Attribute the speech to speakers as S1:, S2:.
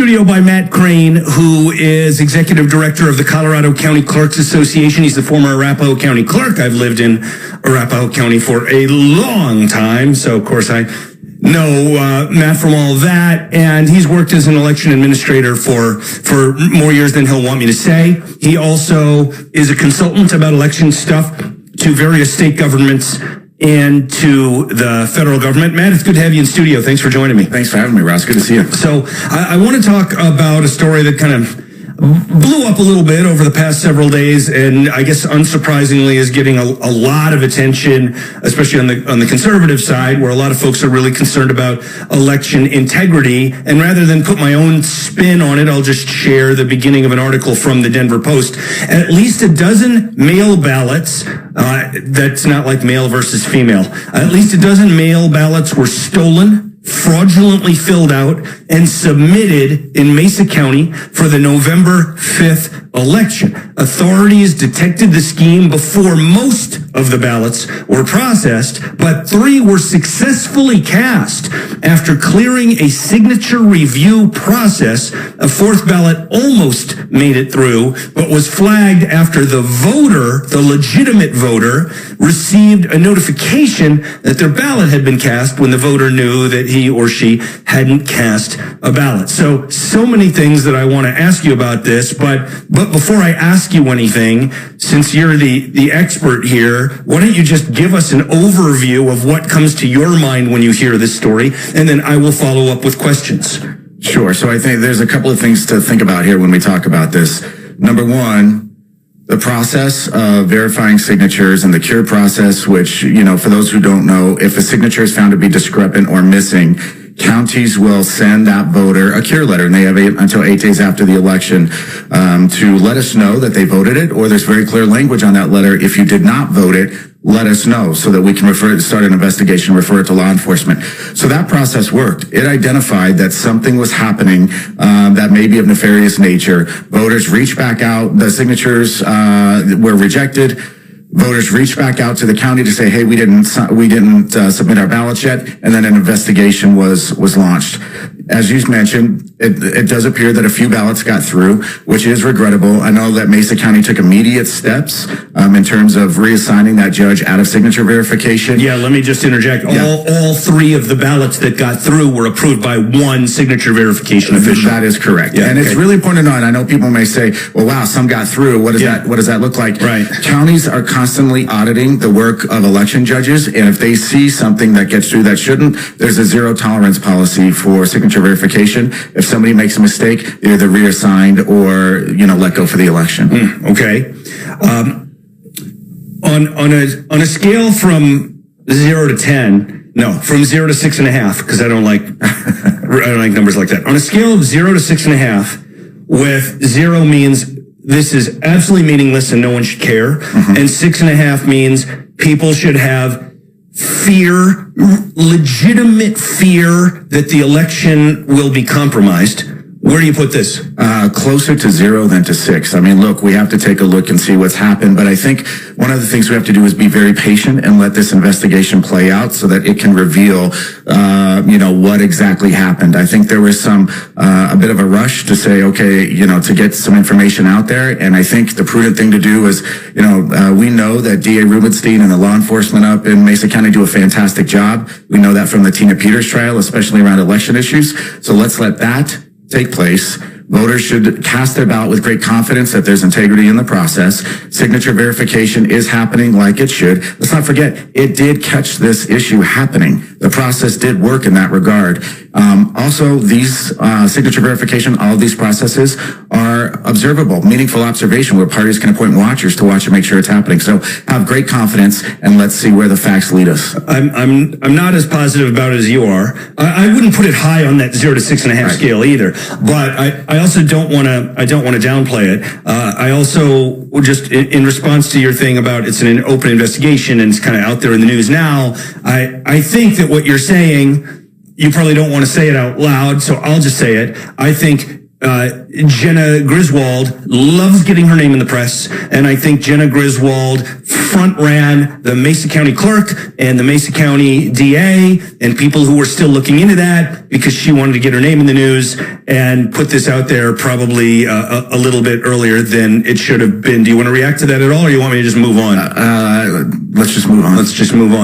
S1: studio by Matt Crane, who is Executive Director of the Colorado County Clerks Association. He's the former Arapahoe County Clerk. I've lived in Arapahoe County for a long time, so of course I know Matt from all of that, and he's worked as an election administrator for more years than he'll want me to say. He also is a consultant about election stuff to various state governments and to the federal government. Matt, it's good to have you in studio. Thanks for joining me.
S2: Thanks for having me, Ross. Good to see you.
S1: So I want to talk about a story that kind of blew up a little bit over the past several days, and I guess unsurprisingly is getting a lot of attention, especially on the conservative side, where a lot of folks are really concerned about election integrity. And rather than put my own spin on it, I'll just share the beginning of an article from the Denver Post. At least a dozen mail ballots, that's not like male versus female, at least a dozen mail ballots were stolen, fraudulently filled out, and submitted in Mesa County for the November 5th election. Authorities detected the scheme before most of the ballots were processed, but 3 were successfully cast. After clearing a signature review process, a 4th ballot almost made it through, but was flagged after the voter, the legitimate voter, received a notification that their ballot had been cast when the voter knew that he or she hadn't cast a ballot. So many things that I want to ask you about this, but before I ask you anything, since you're the expert here, why don't you just give us an overview of what comes to your mind when you hear this story, and then I will follow up with questions.
S2: Sure. So I think there's a couple of things to think about here when we talk about this. Number one, the process of verifying signatures and the cure process, which, for those who don't know, if a signature is found to be discrepant or missing, counties will send that voter a cure letter, and they have until 8 days after the election to let us know that they voted it, or there's very clear language on that letter. If you did not vote it, let us know so that we can start an investigation, refer it to law enforcement. So that process worked. It identified that something was happening that may be of nefarious nature. Voters reached back out. The signatures were rejected. Voters reached back out to the county to say, hey, we didn't submit our ballots yet, and then an investigation was launched. As you mentioned, it does appear that a few ballots got through, which is regrettable. I know that Mesa County took immediate steps in terms of reassigning that judge out of signature verification.
S1: Yeah, let me just interject. Yeah. All 3 of the ballots that got through were approved by one signature verification official.
S2: That is correct. Yeah, and It's really important to know, and I know people may say, well, wow, some got through. What does that look like?
S1: Right.
S2: Counties are constantly auditing the work of election judges, and if they see something that gets through that shouldn't, there's a zero tolerance policy for signature verification. If somebody makes a mistake, they're either reassigned or let go for the election.
S1: Okay. On a scale from 0 to 10, no, from 0 to 6.5, because I don't like numbers like that. On a scale of 0 to 6.5, with 0 means this is absolutely meaningless and no one should care, and 6.5 means people should have fear, legitimate fear that the election will be compromised. Where do you put this?
S2: Closer to 0 than to 6. I mean, look, we have to take a look and see what's happened, but I think one of the things we have to do is be very patient and let this investigation play out so that it can reveal, what exactly happened. I think there was a bit of a rush to say, okay, to get some information out there, and I think the prudent thing to do is, we know that DA Rubenstein and the law enforcement up in Mesa County do a fantastic job. We know that from the Tina Peters trial, especially around election issues. So let's let that take place. Voters should cast their ballot with great confidence that there's integrity in the process. Signature verification is happening like it should. Let's not forget, it did catch this issue happening. The process did work in that regard. Also, these signature verification, all of these processes are observable, meaningful observation where parties can appoint watchers to watch and make sure it's happening. So have great confidence and let's see where the facts lead us.
S1: I'm not as positive about it as you are. I wouldn't put it high on that 0 to 6.5 scale either, but I also don't want to downplay it. I also just in response to your thing about it's an open investigation and it's kind of out there in the news now. I think that what you're saying, you probably don't want to say it out loud, so I'll just say it. I think Jenna Griswold loves getting her name in the press, and I think Jenna Griswold front ran the Mesa County Clerk and the Mesa County DA and people who were still looking into that because she wanted to get her name in the news and put this out there probably a little bit earlier than it should have been. Do you want to react to that at all, or you want me to just move on?
S2: Let's just move on.
S1: Let's just move on.